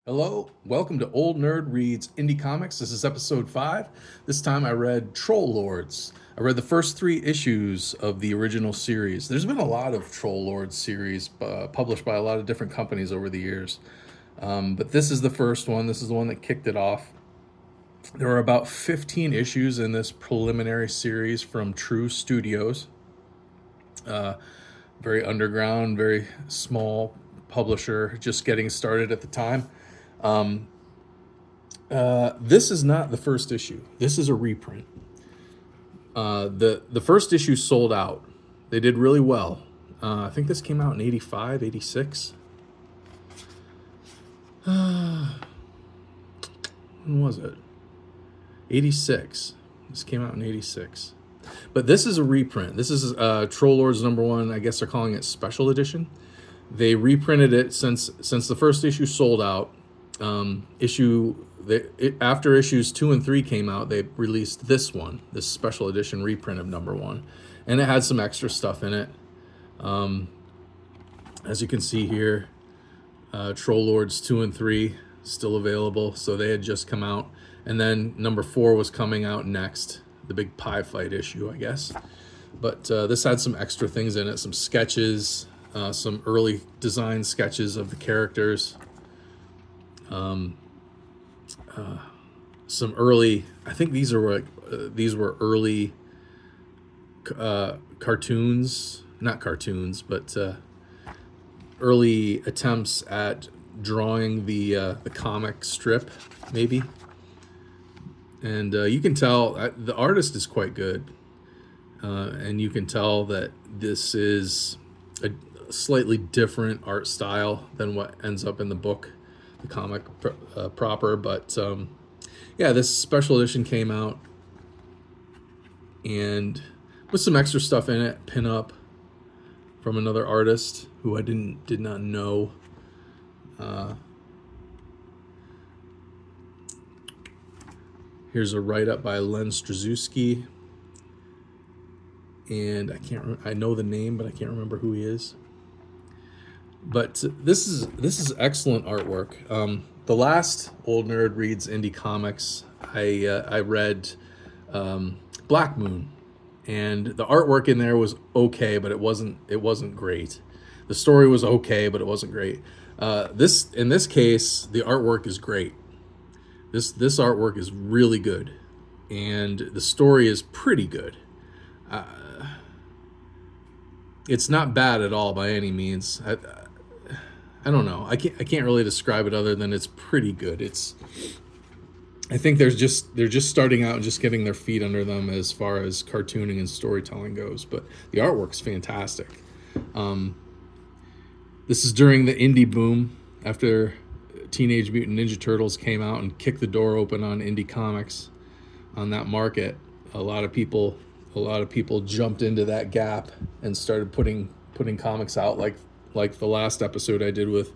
Hello, welcome to Old Nerd Reads Indie Comics. This is episode 5. This time I read Troll Lords. I read the first 3 issues of the original series. There's been a lot of Troll Lords series published by a lot of different companies over the years. But this is the first one. This is the one that kicked it off. There are about 15 issues in this preliminary series from True Studios. Very underground, very small publisher, just getting started at the time. This is not the first issue. This is a reprint. The first issue sold out. They did really well. I think this came out in 85, 86. When was it? 86. This came out in 86. But this is a reprint. This is Troll Lords #1. I guess they're calling it Special Edition. They reprinted it since the first issue sold out. After issues 2 and 3 came out, they released this special edition reprint of #1, and it had some extra stuff in it. As you can see here, Troll Lords 2 and 3 still available, so they had just come out, and then #4 was coming out next, the big pie fight issue, I guess. But this had some extra things in it, some sketches, some early design sketches of the characters. Some early, I think these were early cartoons, not cartoons, but early attempts at drawing the comic strip, maybe. And you can tell the artist is quite good, and you can tell that this is a slightly different art style than what ends up in the book, the comic proper. But yeah, this special edition came out, and with some extra stuff in it, pin up from another artist who I did not know. Here's a write-up by Len Strazewski, and I know the name, but I can't remember who he is. But this is excellent artwork. The last Old Nerd Reads Indie Comics, I read Black Moon, and the artwork in there was okay, but it wasn't great. The story was okay, but it wasn't great. In this case, the artwork is great. This artwork is really good, and the story is pretty good. It's not bad at all by any means. I don't know. I can't really describe it other than it's pretty good. I think they're just starting out and just getting their feet under them as far as cartooning and storytelling goes. But the artwork's fantastic. This is during the indie boom after Teenage Mutant Ninja Turtles came out and kicked the door open on indie comics, on that market. A lot of people jumped into that gap and started putting comics out like the last episode I did with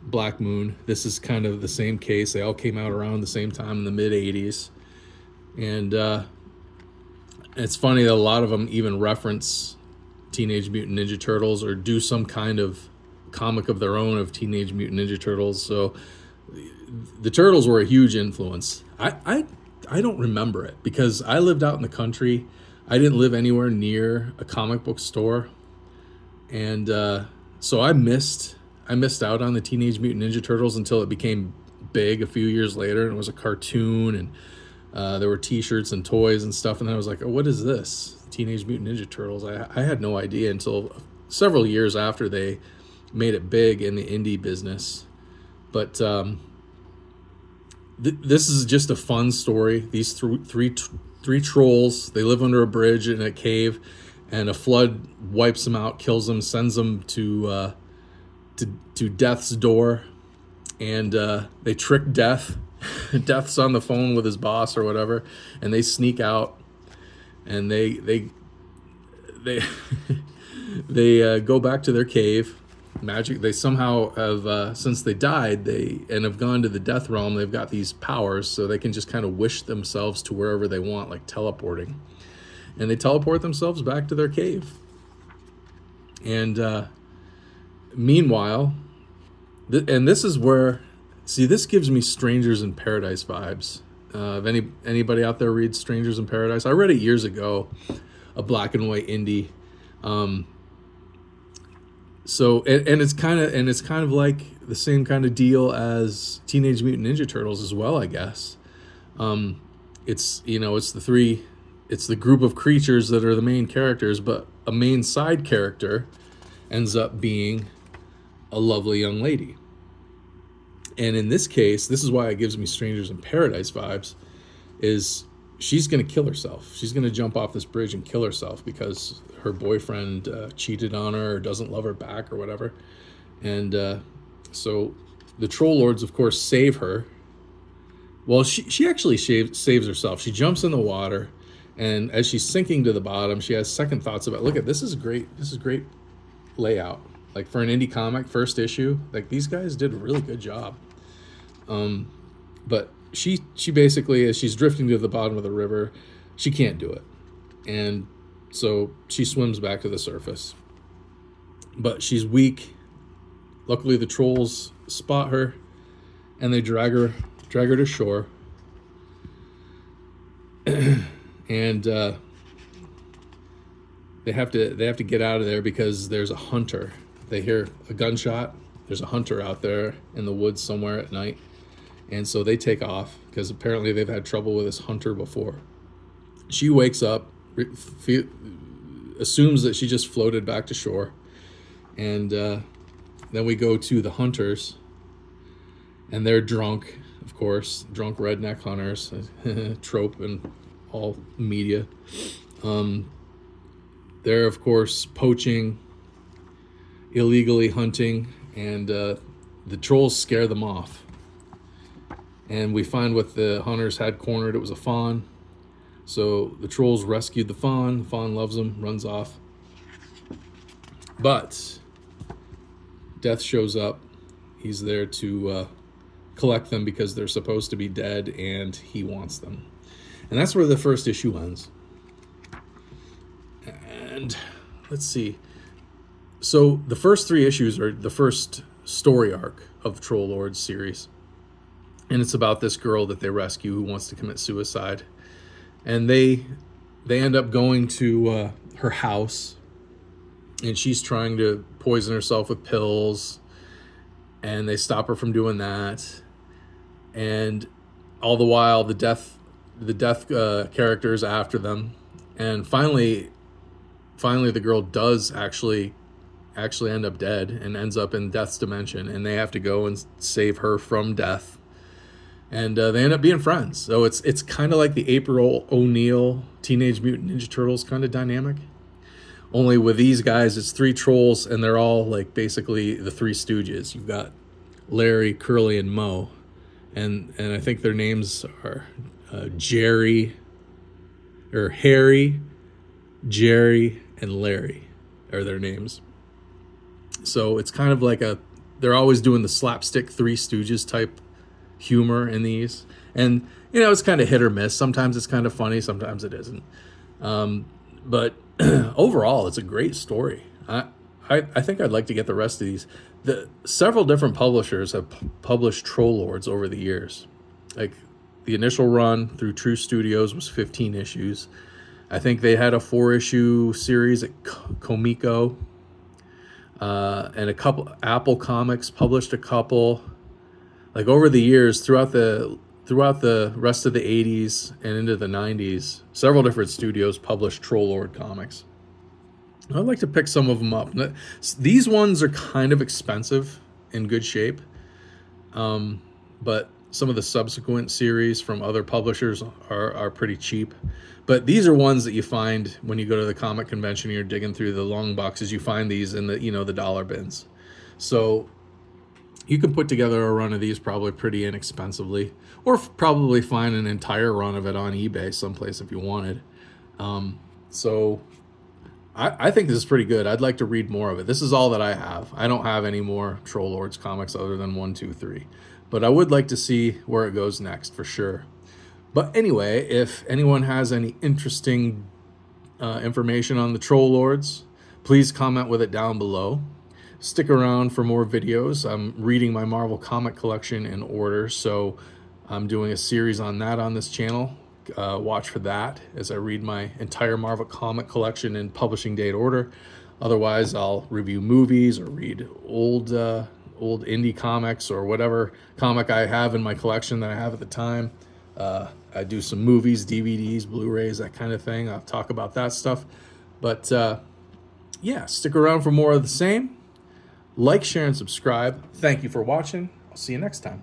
Black Moon. This is kind of the same case. They all came out around the same time in the mid 80s, and it's funny that a lot of them even reference Teenage Mutant Ninja Turtles or do some kind of comic of their own of Teenage Mutant Ninja Turtles. So the Turtles were a huge influence. I don't remember it because I lived out in the country. I didn't live anywhere near a comic book store. And so I missed out on the Teenage Mutant Ninja Turtles until it became big a few years later, and it was a cartoon, and there were T-shirts and toys and stuff. And then I was like, oh, what is this? Teenage Mutant Ninja Turtles. I had no idea until several years after they made it big in the indie business. But this is just a fun story. These three trolls, they live under a bridge in a cave, and a flood wipes them out, kills them, sends them to Death's door, and they trick Death. Death's on the phone with his boss or whatever, and they sneak out, and they they go back to their cave. They somehow have, since they died, and have gone to the Death Realm. They've got these powers, so they can just kind of wish themselves to wherever they want, like teleporting. And they teleport themselves back to their cave. And meanwhile, And this is where, see, this gives me Strangers in Paradise vibes. If anybody out there reads Strangers in Paradise, I read it years ago, a black and white indie. So it's kind of like the same kind of deal as Teenage Mutant Ninja Turtles as well, I guess. It's it's the group of creatures that are the main characters, but a main side character ends up being a lovely young lady. And in this case, this is why it gives me Strangers in Paradise vibes, is she's going to kill herself. She's going to jump off this bridge and kill herself because her boyfriend cheated on her or doesn't love her back or whatever. And so the Troll Lords, of course, save her. Well, she actually saves herself. She jumps in the water, and as she's sinking to the bottom, she has second thoughts about, look at this is great. This is great layout. Like for an indie comic, first issue, like these guys did a really good job. But she basically, as she's drifting to the bottom of the river, she can't do it. And so she swims back to the surface. But she's weak. Luckily the trolls spot her and they drag her to shore. And they have to get out of there because there's a hunter. They hear a gunshot. There's a hunter out there in the woods somewhere at night. And so they take off because apparently they've had trouble with this hunter before. She wakes up, assumes that she just floated back to shore. And then we go to the hunters. And they're drunk, of course. Drunk redneck hunters. Trope in all media. They're, of course, poaching, illegally hunting, and the trolls scare them off. And we find what the hunters had cornered. It was a fawn. So the trolls rescued the fawn. The fawn loves them, runs off. But Death shows up. He's there to collect them because they're supposed to be dead, and he wants them. And that's where the first issue ends. And let's see. So the first 3 issues are the first story arc of Troll Lords series. And it's about this girl that they rescue who wants to commit suicide. And they end up going to her house. And she's trying to poison herself with pills. And they stop her from doing that. And all the while, the death characters after them. And finally the girl does actually end up dead and ends up in Death's dimension, and they have to go and save her from Death. And they end up being friends. So it's kind of like the April O'Neil Teenage Mutant Ninja Turtles kind of dynamic. Only with these guys, it's 3 trolls, and they're all like basically the 3 Stooges. You've got Larry, Curly, and Moe, and I think their names are Harry, Jerry, and Larry are their names. So it's kind of like they're always doing the slapstick 3 Stooges type humor in these. And, it's kind of hit or miss. Sometimes it's kind of funny, sometimes it isn't. But overall, it's a great story. I think I'd like to get the rest of these. Several different publishers have published Troll Lords over the years. Like the initial run through True Studios was 15 issues. I think they had a 4-issue series at Comico. And a couple, Apple Comics published a couple. Like over the years, throughout the rest of the 80s and into the 90s, several different studios published Troll Lord comics. I'd like to pick some of them up. These ones are kind of expensive, in good shape. But some of the subsequent series from other publishers are pretty cheap. But these are ones that you find when you go to the comic convention and you're digging through the long boxes. You find these in the dollar bins. So you can put together a run of these probably pretty inexpensively, or probably find an entire run of it on eBay someplace if you wanted. So I think this is pretty good. I'd like to read more of it. This is all that I have. I don't have any more Troll Lords comics other than 1, 2, 3. But I would like to see where it goes next for sure. But anyway, if anyone has any interesting information on the Troll Lords, please comment with it down below. stick around for more videos. I'm reading my Marvel comic collection in order, so I'm doing a series on that on this channel. Watch for that as I read my entire Marvel comic collection in publishing date order. Otherwise, I'll review movies or read old indie comics or whatever comic I have in my collection that I have at the time. I do some movies, DVDs, Blu-rays, that kind of thing. I'll talk about that stuff. But yeah, stick around for more of the same. Like, share, and subscribe. Thank you for watching. I'll see you next time.